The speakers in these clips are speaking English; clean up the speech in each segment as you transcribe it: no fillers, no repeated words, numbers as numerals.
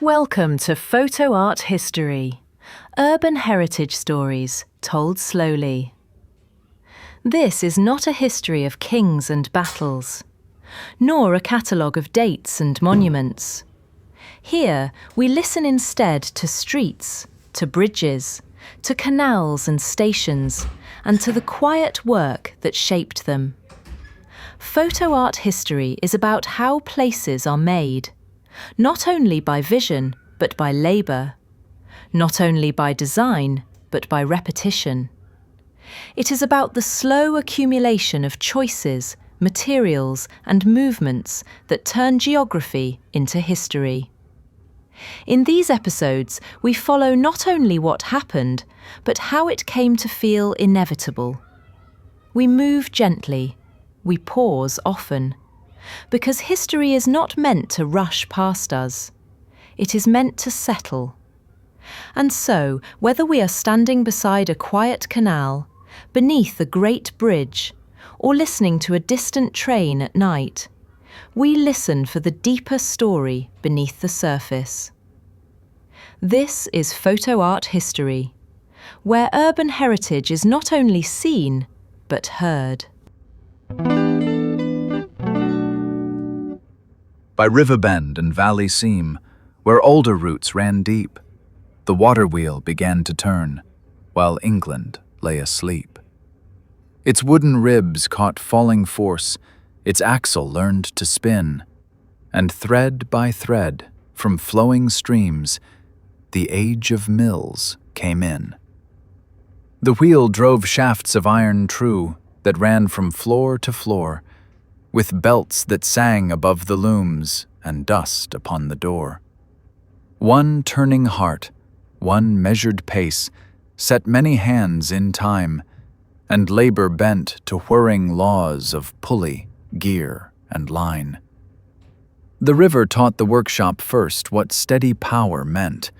Welcome to PhotoART History, urban heritage stories told slowly. This is not a history of kings and battles, nor a catalogue of dates and monuments. Here we listen instead to streets, to bridges, to canals and stations, and to the quiet work that shaped them. PhotoART history is about how places are made, not only by vision, but by labour, not only by design, but by repetition. It is about the slow accumulation of choices, materials, and movements that turn geography into history. In these episodes, we follow not only what happened, but how it came to feel inevitable. We move gently, we pause often, because history is not meant to rush past us. It is meant to settle. And so, whether we are standing beside a quiet canal, beneath a great bridge, or listening to a distant train at night, we listen for the deeper story beneath the surface. This is PhotoART History, where urban heritage is not only seen, but heard. By river bend and valley seam, where older roots ran deep, the water wheel began to turn, while England lay asleep. Its wooden ribs caught falling force, its axle learned to spin, and thread by thread, from flowing streams, the age of mills came in. The wheel drove shafts of iron true that ran from floor to floor, with belts that sang above the looms and dust upon the door. One turning heart, one measured pace, set many hands in time, and labor bent to whirring laws of pulley, gear, and line. The river taught the workshop first what steady power meant,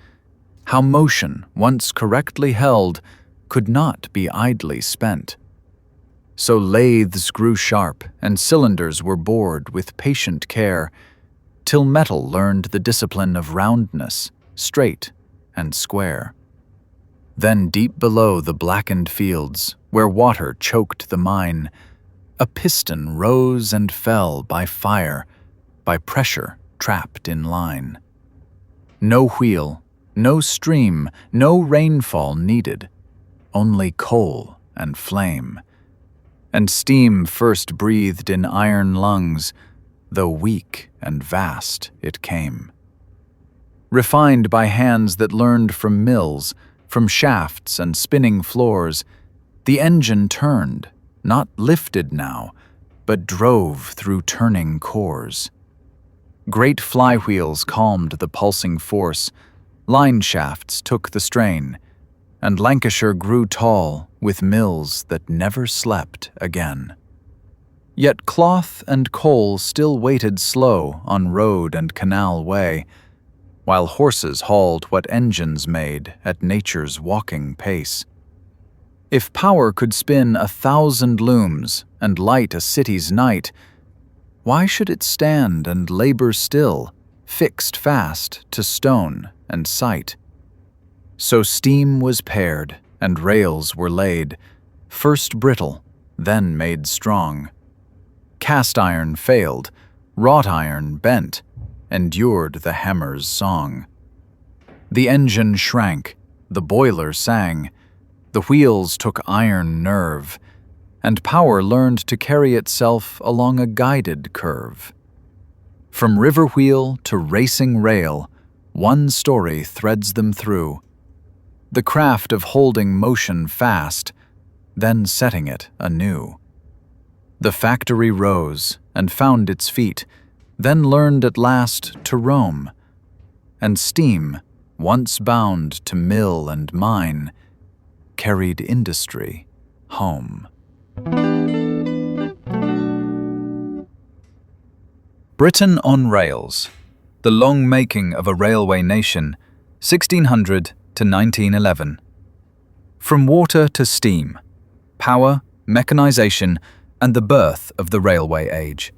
how motion, once correctly held, could not be idly spent. So lathes grew sharp and cylinders were bored with patient care, till metal learned the discipline of roundness, straight and square. Then deep below the blackened fields, where water choked the mine, a piston rose and fell by fire, by pressure trapped in line. No wheel, no stream, no rainfall needed, only coal and flame. And steam first breathed in iron lungs, though weak and vast it came. Refined by hands that learned from mills, from shafts and spinning floors, the engine turned, not lifted now, but drove through turning cores. Great flywheels calmed the pulsing force, line shafts took the strain, and Lancashire grew tall with mills that never slept again. Yet cloth and coal still waited slow on road and canal way, while horses hauled what engines made at nature's walking pace. If power could spin 1,000 looms and light a city's night, why should it stand and labor still, fixed fast to stone and sight? So steam was paired, and rails were laid, first brittle, then made strong. Cast iron failed, wrought iron bent, endured the hammer's song. The engine shrank, the boiler sang, the wheels took iron nerve, and power learned to carry itself along a guided curve. From river wheel to racing rail, one story threads them through, the craft of holding motion fast, then setting it anew. The factory rose and found its feet, then learned at last to roam, and steam, once bound to mill and mine, carried industry home. Britain on Rails, the long making of a railway nation, 1600 to 1911. From water to steam, power, mechanization, and the birth of the railway age.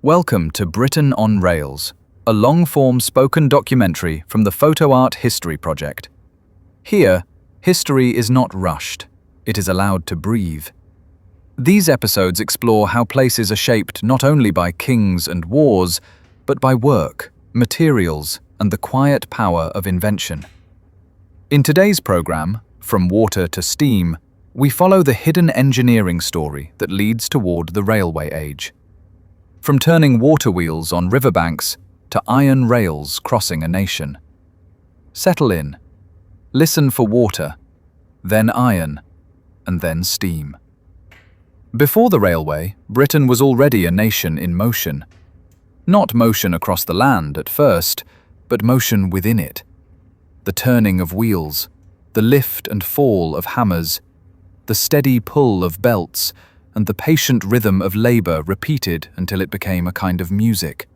Welcome to Britain on Rails, a long-form spoken documentary from the PhotoART History Project. Here, history is not rushed, it is allowed to breathe. These episodes explore how places are shaped not only by kings and wars, but by work, materials, and the quiet power of invention. In today's program, From Water to Steam, we follow the hidden engineering story that leads toward the railway age. From turning water wheels on riverbanks to iron rails crossing a nation. Settle in. Listen for water, then iron, and then steam. Before the railway, Britain was already a nation in motion. Not motion across the land at first, but motion within it. The turning of wheels, the lift and fall of hammers, the steady pull of belts, and the patient rhythm of labor repeated until it became a kind of music.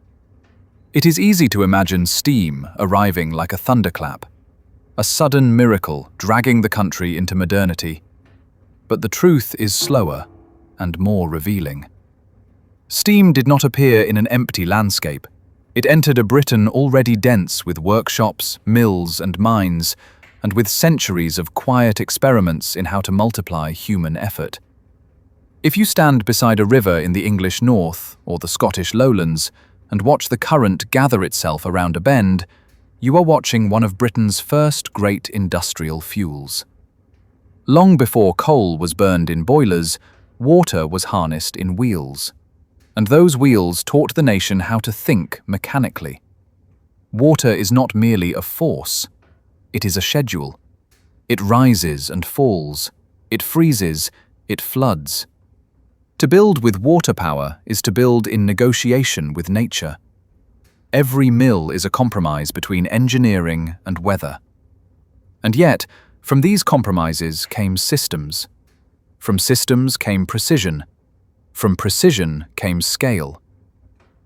It is easy to imagine steam arriving like a thunderclap, a sudden miracle dragging the country into modernity. But the truth is slower and more revealing. Steam did not appear in an empty landscape. It entered a Britain already dense with workshops, mills, and mines, and with centuries of quiet experiments in how to multiply human effort. If you stand beside a river in the English north or the Scottish lowlands and watch the current gather itself around a bend, you are watching one of Britain's first great industrial fuels. Long before coal was burned in boilers, water was harnessed in wheels. And those wheels taught the nation how to think mechanically. Water is not merely a force, it is a schedule. It rises and falls, it freezes, it floods. To build with water power is to build in negotiation with nature. Every mill is a compromise between engineering and weather. And yet, from these compromises came systems. From systems came precision. From precision came scale.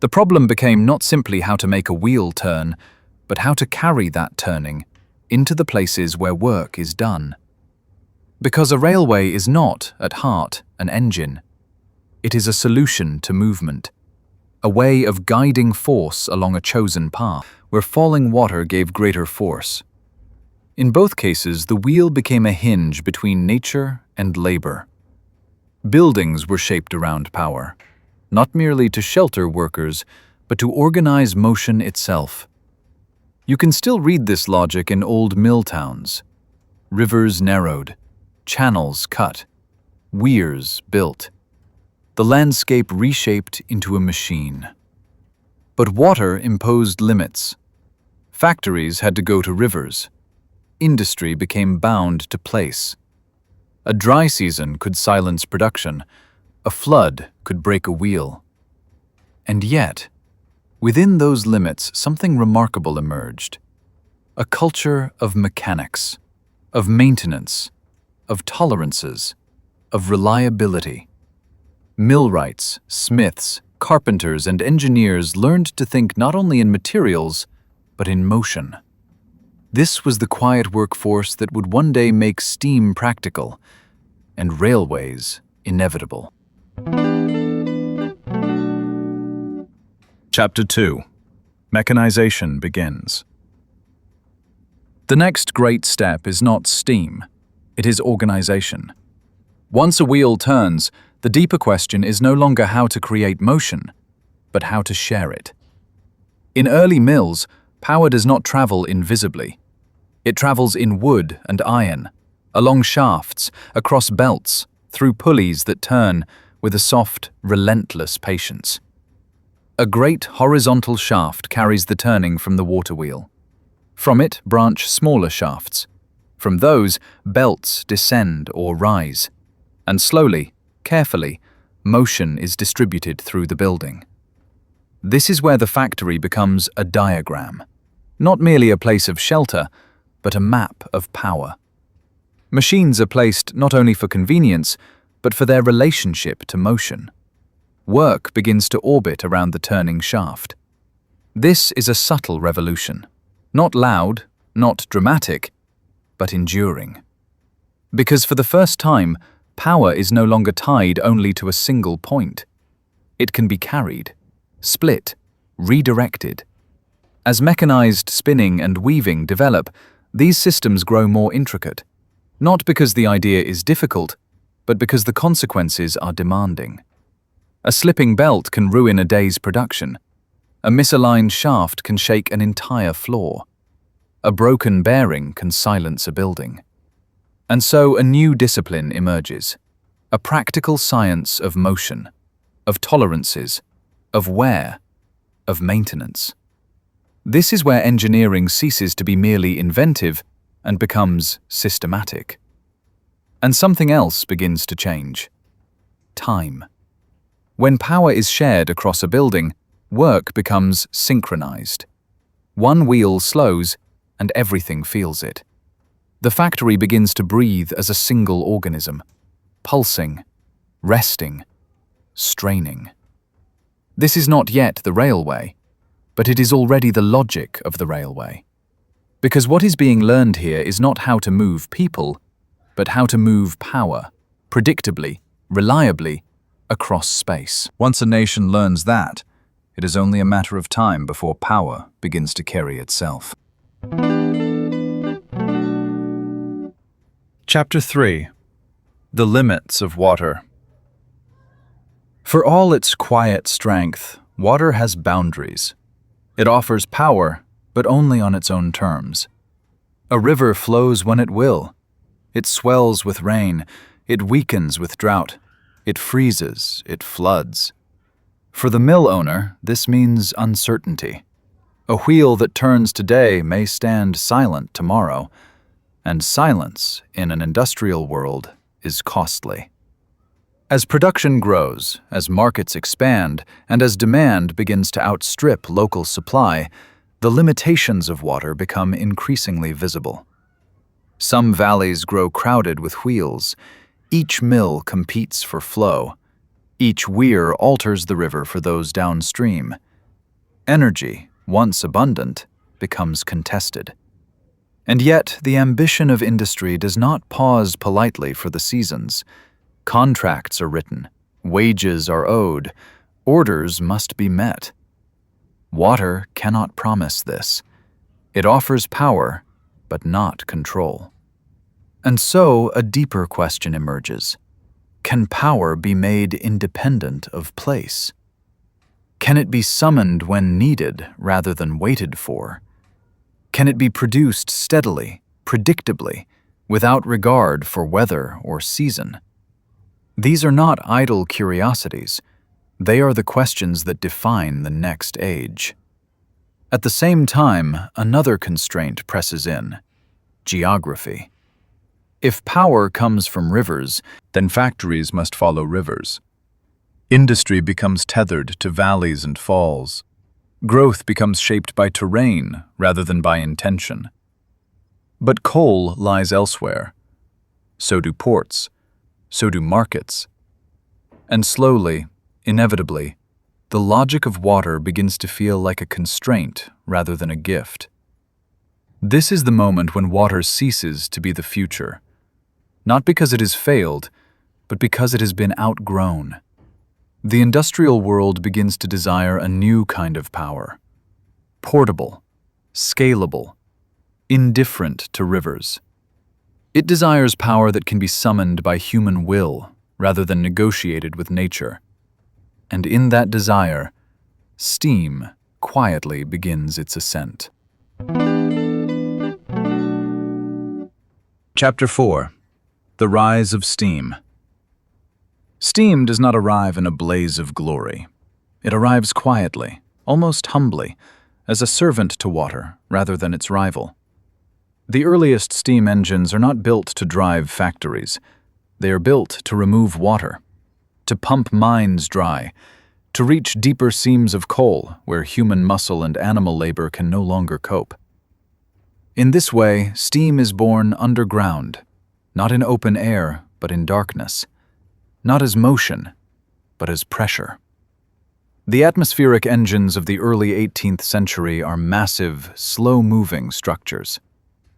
The problem became not simply how to make a wheel turn, but how to carry that turning into the places where work is done. Because a railway is not, at heart, an engine. It is a solution to movement, a way of guiding force along a chosen path, where falling water gave greater force. In both cases, the wheel became a hinge between nature and labor. Buildings were shaped around power, not merely to shelter workers, but to organize motion itself. You can still read this logic in old mill towns. Rivers narrowed, channels cut, weirs built. The landscape reshaped into a machine. But water imposed limits. Factories had to go to rivers. Industry became bound to place. A dry season could silence production. A flood could break a wheel. And yet, within those limits, something remarkable emerged. A culture of mechanics, of maintenance, of tolerances, of reliability. Millwrights, smiths, carpenters, and engineers learned to think not only in materials, but in motion. This was the quiet workforce that would one day make steam practical and railways inevitable. Chapter 2. Mechanization begins. The next great step is not steam, it is organization. Once a wheel turns, the deeper question is no longer how to create motion, but how to share it. In early mills, power does not travel invisibly. It travels in wood and iron, along shafts, across belts, through pulleys that turn with a soft, relentless patience. A great horizontal shaft carries the turning from the water wheel. From it branch smaller shafts. From those, belts descend or rise. And slowly, carefully, motion is distributed through the building. This is where the factory becomes a diagram, not merely a place of shelter, but a map of power. Machines are placed not only for convenience, but for their relationship to motion. Work begins to orbit around the turning shaft. This is a subtle revolution, not loud, not dramatic, but enduring. Because for the first time, power is no longer tied only to a single point. It can be carried, split, redirected. As mechanized spinning and weaving develop, these systems grow more intricate, not because the idea is difficult, but because the consequences are demanding. A slipping belt can ruin a day's production. A misaligned shaft can shake an entire floor. A broken bearing can silence a building. And so a new discipline emerges, a practical science of motion, of tolerances, of wear, of maintenance. This is where engineering ceases to be merely inventive and becomes systematic. And something else begins to change. Time. When power is shared across a building, work becomes synchronized. One wheel slows, and everything feels it. The factory begins to breathe as a single organism, pulsing, resting, straining. This is not yet the railway, but it is already the logic of the railway. Because what is being learned here is not how to move people, but how to move power, predictably, reliably, across space. Once a nation learns that, it is only a matter of time before power begins to carry itself. Chapter 3. The Limits of Water. For all its quiet strength, water has boundaries. It offers power, but only on its own terms. A river flows when it will. It swells with rain. It weakens with drought. It freezes. It floods. For the mill owner, this means uncertainty. A wheel that turns today may stand silent tomorrow, and silence in an industrial world is costly. As production grows, as markets expand, and as demand begins to outstrip local supply, the limitations of water become increasingly visible. Some valleys grow crowded with wheels. Each mill competes for flow. Each weir alters the river for those downstream. Energy, once abundant, becomes contested. And yet, the ambition of industry does not pause politely for the seasons. Contracts are written, wages are owed, orders must be met. Water cannot promise this. It offers power, but not control. And so a deeper question emerges. Can power be made independent of place? Can it be summoned when needed rather than waited for? Can it be produced steadily, predictably, without regard for weather or season? These are not idle curiosities. They are the questions that define the next age. At the same time, another constraint presses in: geography. If power comes from rivers, then factories must follow rivers. Industry becomes tethered to valleys and falls. Growth becomes shaped by terrain rather than by intention. But coal lies elsewhere. So do ports. So do markets. And slowly, inevitably, the logic of water begins to feel like a constraint rather than a gift. This is the moment when water ceases to be the future, not because it has failed, but because it has been outgrown. The industrial world begins to desire a new kind of power: portable, scalable, indifferent to rivers. It desires power that can be summoned by human will rather than negotiated with nature. And in that desire, steam quietly begins its ascent. Chapter 4. The Rise of Steam. Steam does not arrive in a blaze of glory. It arrives quietly, almost humbly, as a servant to water rather than its rival. The earliest steam engines are not built to drive factories. They are built to remove water, to pump mines dry, to reach deeper seams of coal where human muscle and animal labor can no longer cope. In this way, steam is born underground, not in open air, but in darkness, not as motion, but as pressure. The atmospheric engines of the early 18th century are massive, slow-moving structures.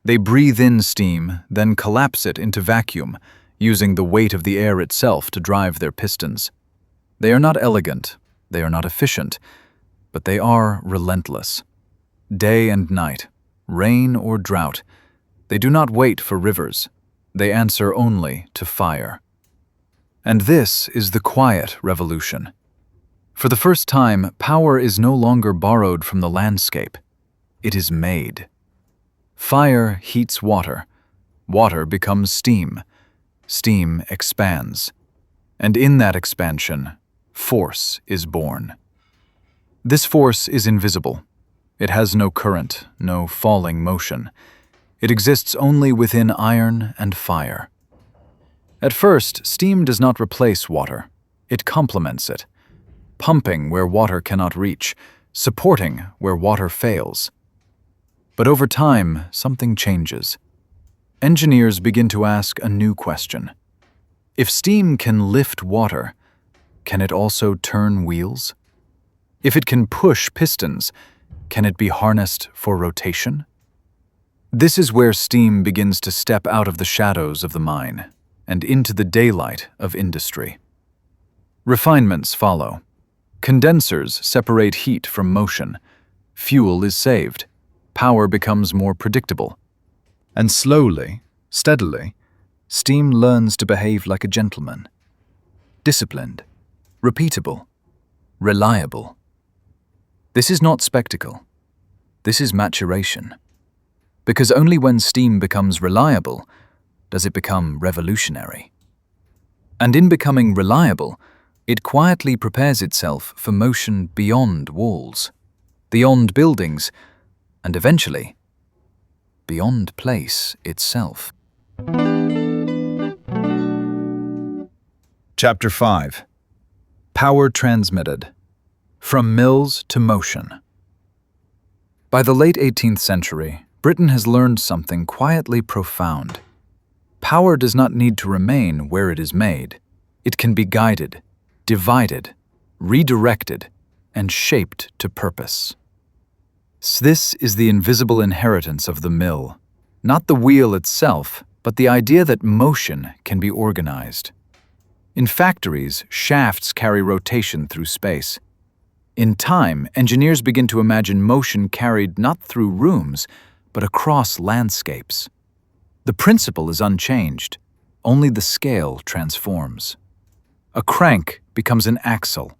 They breathe in steam, then collapse it into vacuum, using the weight of the air itself to drive their pistons. They are not elegant, they are not efficient, but they are relentless. Day and night, rain or drought, they do not wait for rivers. They answer only to fire. And this is the quiet revolution. For the first time, power is no longer borrowed from the landscape. It is made. Fire heats water. Water becomes steam. Steam expands. And in that expansion, force is born. This force is invisible. It has no current, no falling motion. It exists only within iron and fire. At first, steam does not replace water. It complements it, pumping where water cannot reach, supporting where water fails. But over time, something changes. Engineers begin to ask a new question. If steam can lift water, can it also turn wheels? If it can push pistons, can it be harnessed for rotation? This is where steam begins to step out of the shadows of the mine and into the daylight of industry. Refinements follow. Condensers separate heat from motion. Fuel is saved. Power becomes more predictable. And slowly, steadily, steam learns to behave like a gentleman. Disciplined, repeatable, reliable. This is not spectacle. This is maturation. Because only when steam becomes reliable does it become revolutionary. And in becoming reliable, it quietly prepares itself for motion beyond walls, beyond buildings, and eventually, beyond place itself. Chapter 5. Power transmitted. From mills to motion. By the late 18th century, Britain has learned something quietly profound. Power does not need to remain where it is made. It can be guided, divided, redirected, and shaped to purpose. This is the invisible inheritance of the mill, not the wheel itself, but the idea that motion can be organized. In factories, shafts carry rotation through space. In time, engineers begin to imagine motion carried not through rooms, but across landscapes. The principle is unchanged, only the scale transforms. A crank becomes an axle,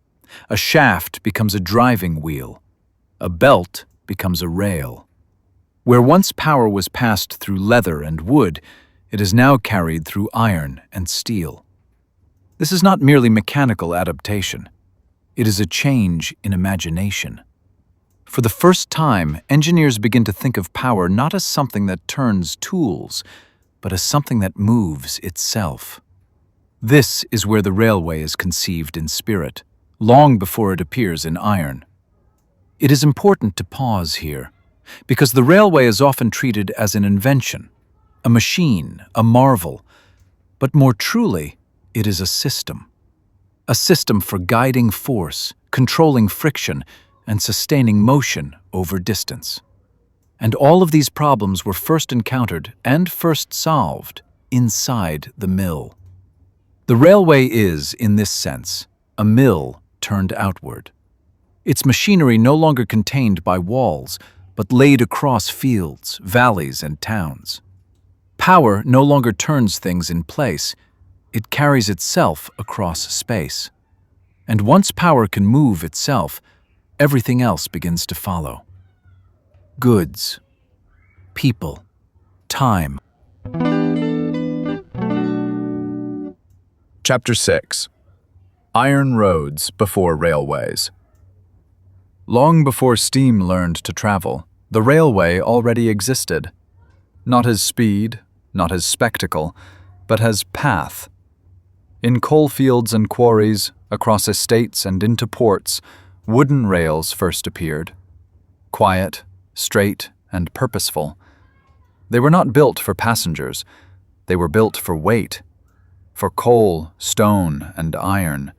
a shaft becomes a driving wheel, a belt becomes a rail. Where once power was passed through leather and wood, it is now carried through iron and steel. This is not merely mechanical adaptation. It is a change in imagination. For the first time, engineers begin to think of power not as something that turns tools, but as something that moves itself. This is where the railway is conceived in spirit, long before it appears in iron. It is important to pause here, because the railway is often treated as an invention, a machine, a marvel, but more truly, it is a system. A system for guiding force, controlling friction, and sustaining motion over distance. And all of these problems were first encountered and first solved inside the mill. The railway is, in this sense, a mill turned outward. Its machinery no longer contained by walls, but laid across fields, valleys, and towns. Power no longer turns things in place. It carries itself across space. And once power can move itself, everything else begins to follow. Goods, people, time. Chapter 6. Iron roads before railways. Long before steam learned to travel, the railway already existed. Not as speed, not as spectacle, but as path. In coalfields and quarries, across estates and into ports, wooden rails first appeared. Quiet, straight, and purposeful. They were not built for passengers. They were built for weight, for coal, stone, and iron.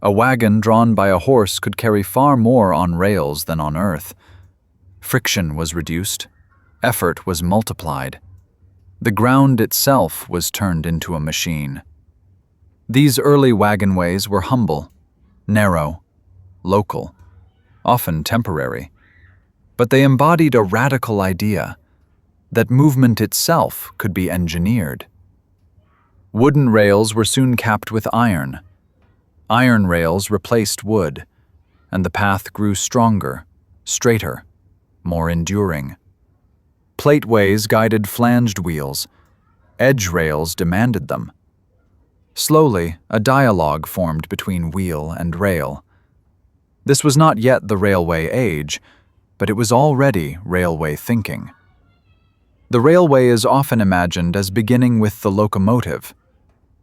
A wagon drawn by a horse could carry far more on rails than on earth. Friction was reduced. Effort was multiplied. The ground itself was turned into a machine. These early wagonways were humble, narrow, local, often temporary. But they embodied a radical idea that movement itself could be engineered. Wooden rails were soon capped with iron. Iron rails replaced wood, and the path grew stronger, straighter, more enduring. Plateways guided flanged wheels. Edge rails demanded them. Slowly, a dialogue formed between wheel and rail. This was not yet the railway age, but it was already railway thinking. The railway is often imagined as beginning with the locomotive,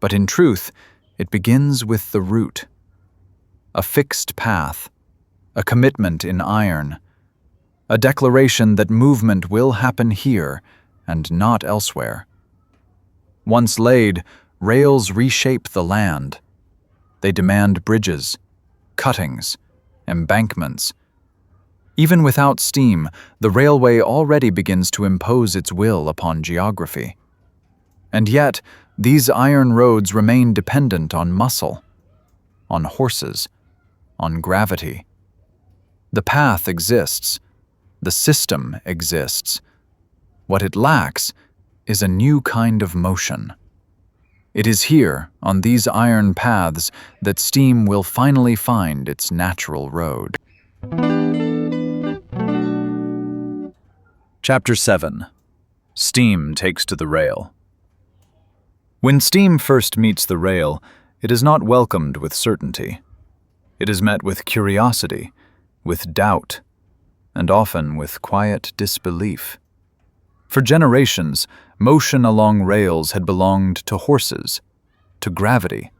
but in truth, it begins with the route. A fixed path, a commitment in iron, a declaration that movement will happen here and not elsewhere. Once laid, rails reshape the land. They demand bridges, cuttings, embankments. Even without steam, the railway already begins to impose its will upon geography. And yet, these iron roads remain dependent on muscle, on horses, on gravity. The path exists, the system exists. What it lacks is a new kind of motion. It is here, on these iron paths, that steam will finally find its natural road. Chapter 7. Steam takes to the rail. When steam first meets the rail, it is not welcomed with certainty. It is met with curiosity, with doubt, and often with quiet disbelief. For generations, motion along rails had belonged to horses, to gravity,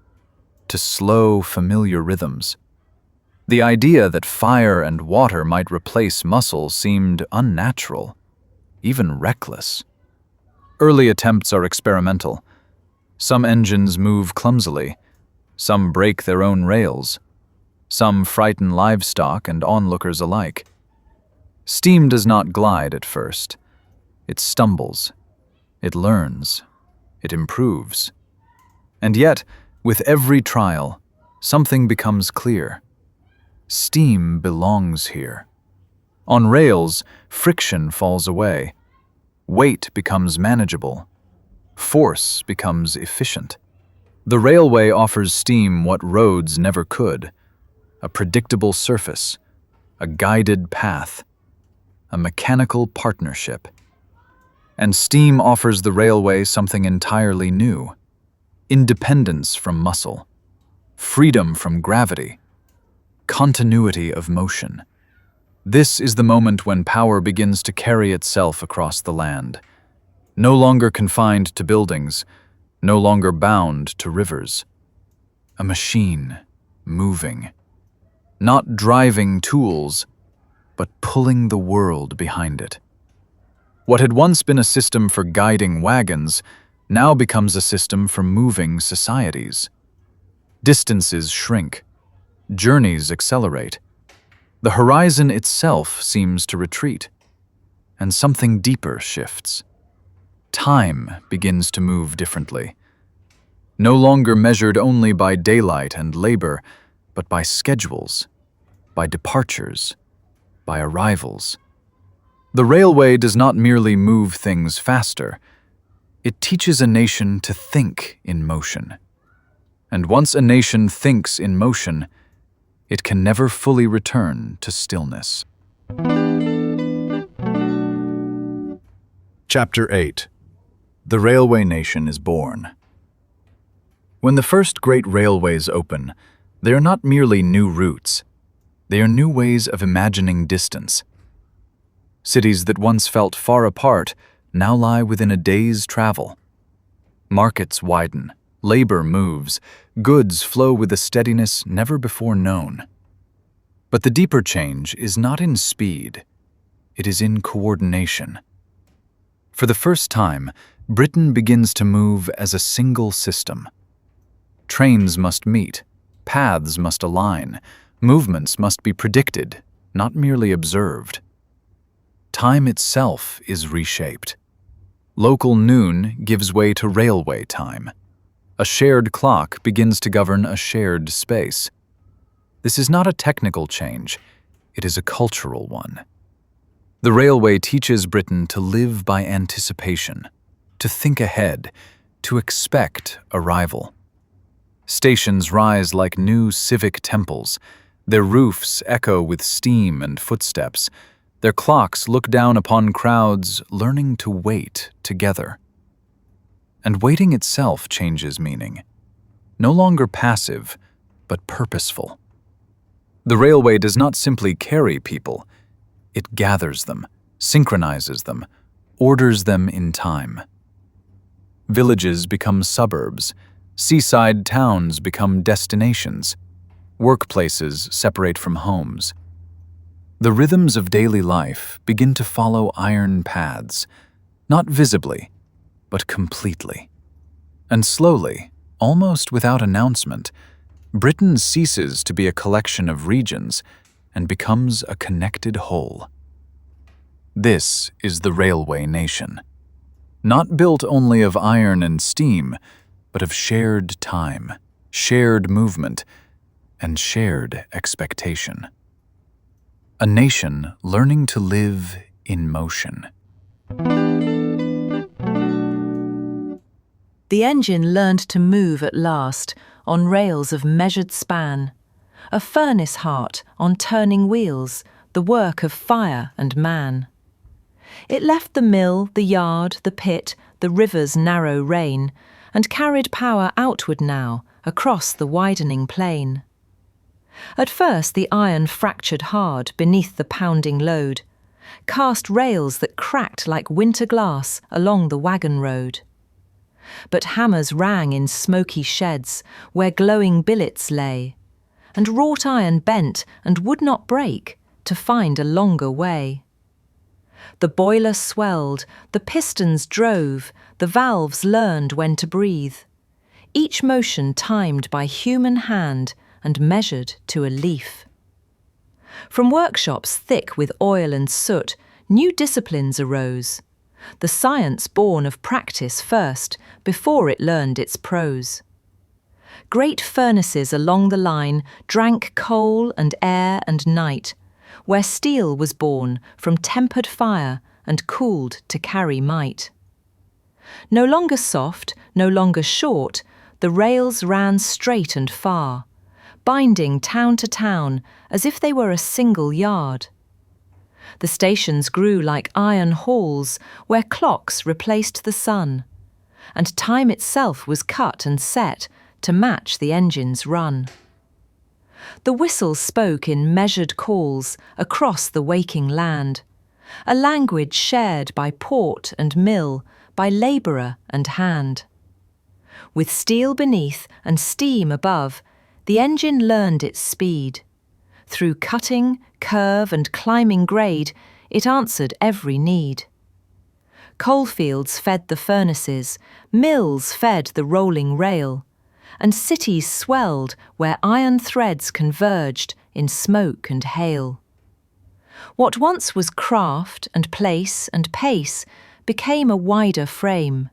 to slow, familiar rhythms. The idea that fire and water might replace muscle seemed unnatural, even reckless. Early attempts are experimental. Some engines move clumsily, some break their own rails, some frighten livestock and onlookers alike. Steam does not glide at first. It stumbles, it learns, it improves. And yet, with every trial, something becomes clear. Steam belongs here. On rails, friction falls away. Weight becomes manageable. Force becomes efficient. The railway offers steam what roads never could: a predictable surface, a guided path, a mechanical partnership. And steam offers the railway something entirely new: independence from muscle, freedom from gravity, continuity of motion. This is the moment when power begins to carry itself across the land, no longer confined to buildings, no longer bound to rivers. A machine moving, not driving tools, but pulling the world behind it. What had once been a system for guiding wagons now becomes a system for moving societies. Distances shrink, journeys accelerate. The horizon itself seems to retreat, and something deeper shifts. Time begins to move differently, no longer measured only by daylight and labor, but by schedules, by departures, by arrivals. The railway does not merely move things faster, it teaches a nation to think in motion. And once a nation thinks in motion, it can never fully return to stillness. Chapter 8. The Railway Nation is Born. When the first great railways open, they are not merely new routes. They are new ways of imagining distance. Cities that once felt far apart now lie within a day's travel. Markets widen, labor moves, goods flow with a steadiness never before known. But the deeper change is not in speed, it is in coordination. For the first time, Britain begins to move as a single system. Trains must meet, paths must align, movements must be predicted, not merely observed. Time itself is reshaped. Local noon gives way to railway time. A shared clock begins to govern a shared space. This is not a technical change, it is a cultural one. The railway teaches Britain to live by anticipation, to think ahead, to expect arrival. Stations rise like new civic temples. Their roofs echo with steam and footsteps. Their clocks look down upon crowds learning to wait together. And waiting itself changes meaning. No longer passive, but purposeful. The railway does not simply carry people. It gathers them, synchronizes them, orders them in time. Villages become suburbs. Seaside towns become destinations. Workplaces separate from homes. The rhythms of daily life begin to follow iron paths, not visibly, but completely. And slowly, almost without announcement, Britain ceases to be a collection of regions and becomes a connected whole. This is the railway nation, not built only of iron and steam, but of shared time, shared movement, and shared expectation. A nation learning to live in motion. The engine learned to move at last on rails of measured span, a furnace heart on turning wheels, the work of fire and man. It left the mill, the yard, the pit, the river's narrow reign, and carried power outward now, across the widening plain. At first the iron fractured hard beneath the pounding load, cast rails that cracked like winter glass along the wagon road. But hammers rang in smoky sheds where glowing billets lay, and wrought iron bent and would not break to find a longer way. The boiler swelled, the pistons drove, the valves learned when to breathe, each motion timed by human hand and measured to a leaf. From workshops thick with oil and soot, new disciplines arose, the science born of practice first, before it learned its prose. Great furnaces along the line drank coal and air and night, where steel was born from tempered fire and cooled to carry might. No longer soft, no longer short, the rails ran straight and far, binding town to town as if they were a single yard. The stations grew like iron halls where clocks replaced the sun, and time itself was cut and set to match the engine's run. The whistle spoke in measured calls across the waking land, a language shared by port and mill, by labourer and hand. With steel beneath and steam above, the engine learned its speed. Through cutting, curve and climbing grade, it answered every need. Coalfields fed the furnaces, mills fed the rolling rail, and cities swelled where iron threads converged in smoke and hail. What once was craft and place and pace became a wider frame,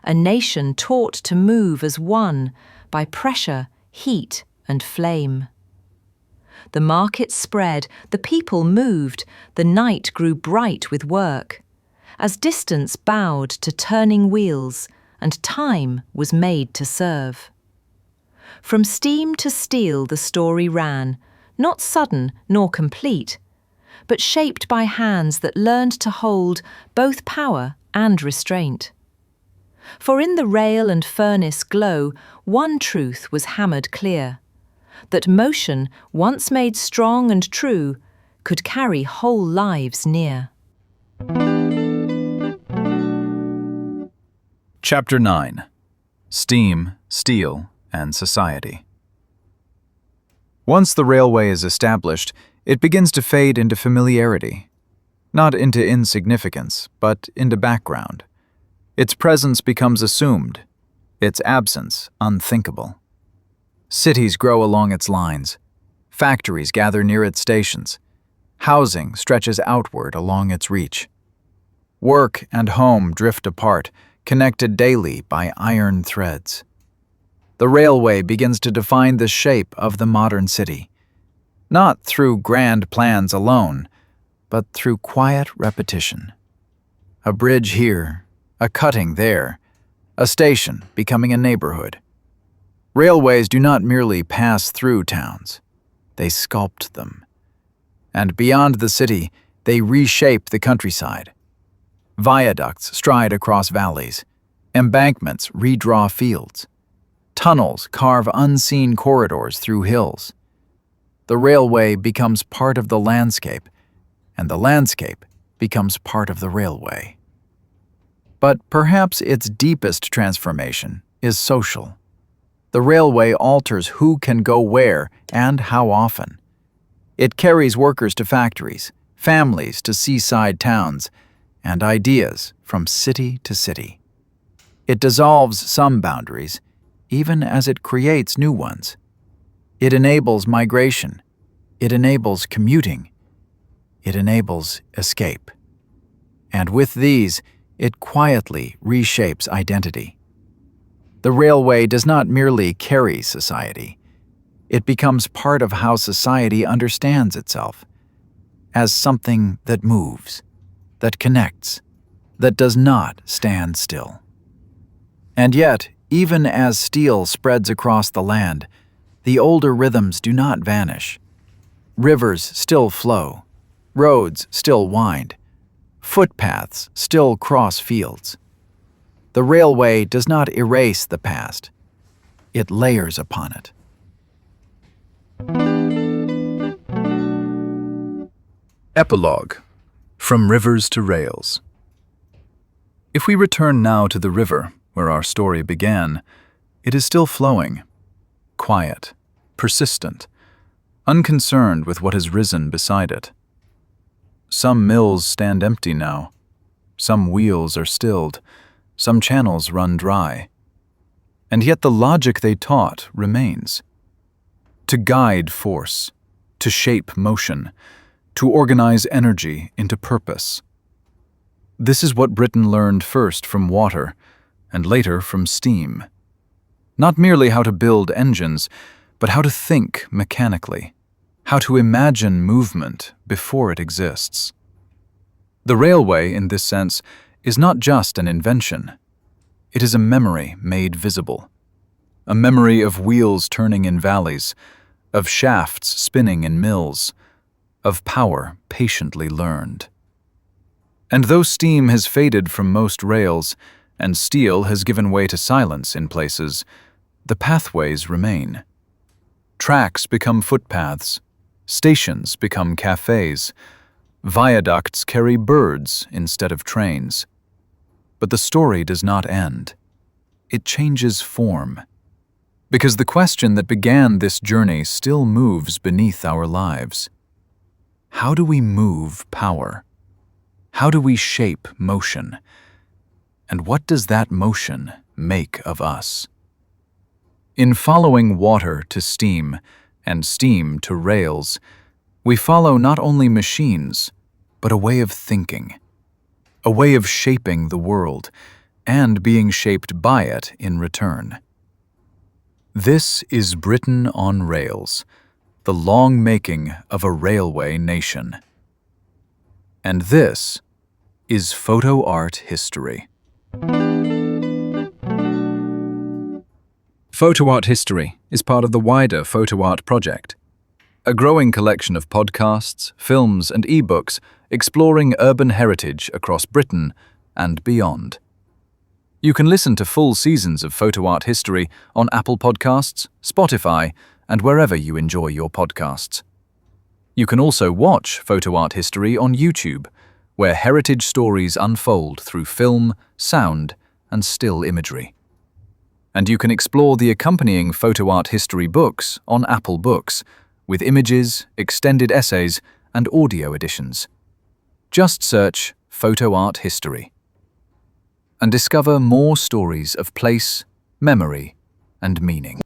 a nation taught to move as one by pressure, heat and flame. The market spread, the people moved, the night grew bright with work, as distance bowed to turning wheels and time was made to serve. From steam to steel the story ran, not sudden nor complete, but shaped by hands that learned to hold both power and restraint. For in the rail and furnace glow, one truth was hammered clear, that motion, once made strong and true, could carry whole lives near. Chapter 9. Steam, Steel, and Society. Once the railway is established, it begins to fade into familiarity, not into insignificance, but into background. Its presence becomes assumed, its absence unthinkable. Cities grow along its lines, factories gather near its stations, housing stretches outward along its reach. Work and home drift apart, connected daily by iron threads. The railway begins to define the shape of the modern city, not through grand plans alone, but through quiet repetition. A bridge here, a cutting there, a station becoming a neighborhood. Railways do not merely pass through towns, they sculpt them. And beyond the city, they reshape the countryside. Viaducts stride across valleys, embankments redraw fields, tunnels carve unseen corridors through hills. The railway becomes part of the landscape, and the landscape becomes part of the railway. But perhaps its deepest transformation is social. The railway alters who can go where and how often. It carries workers to factories, families to seaside towns, and ideas from city to city. It dissolves some boundaries, even as it creates new ones. It enables migration. It enables commuting. It enables escape. And with these, it quietly reshapes identity. The railway does not merely carry society. It becomes part of how society understands itself, as something that moves, that connects, that does not stand still. And yet, even as steel spreads across the land, the older rhythms do not vanish. Rivers still flow, roads still wind, footpaths still cross fields. The railway does not erase the past, it layers upon it. Epilogue: From Rivers to Rails. If we return now to the river where our story began, it is still flowing, quiet, persistent, unconcerned with what has risen beside it. Some mills stand empty now, some wheels are stilled, some channels run dry. And yet the logic they taught remains. To guide force, to shape motion, to organize energy into purpose. This is what Britain learned first from water, and later from steam. Not merely how to build engines, but how to think mechanically, how to imagine movement before it exists. The railway, in this sense, is not just an invention. It is a memory made visible. A memory of wheels turning in valleys, of shafts spinning in mills, of power patiently learned. And though steam has faded from most rails, and steel has given way to silence in places, the pathways remain. Tracks become footpaths, stations become cafes, viaducts carry birds instead of trains. But the story does not end. It changes form. Because the question that began this journey still moves beneath our lives. How do we move power? How do we shape motion? And what does that motion make of us? In following water to steam and steam to rails, we follow not only machines, but a way of thinking, a way of shaping the world and being shaped by it in return. This is Britain on Rails, the long making of a railway nation. And this is PhotoART History. PhotoART History is part of the wider PhotoART project, a growing collection of podcasts, films, and ebooks exploring urban heritage across Britain and beyond. You can listen to full seasons of PhotoART History on Apple Podcasts, Spotify, and wherever you enjoy your podcasts. You can also watch PhotoART History on YouTube, where heritage stories unfold through film, sound, and still imagery. And you can explore the accompanying PhotoART History books on Apple Books, with images, extended essays, and audio editions. Just search PhotoART History and discover more stories of place, memory, and meaning.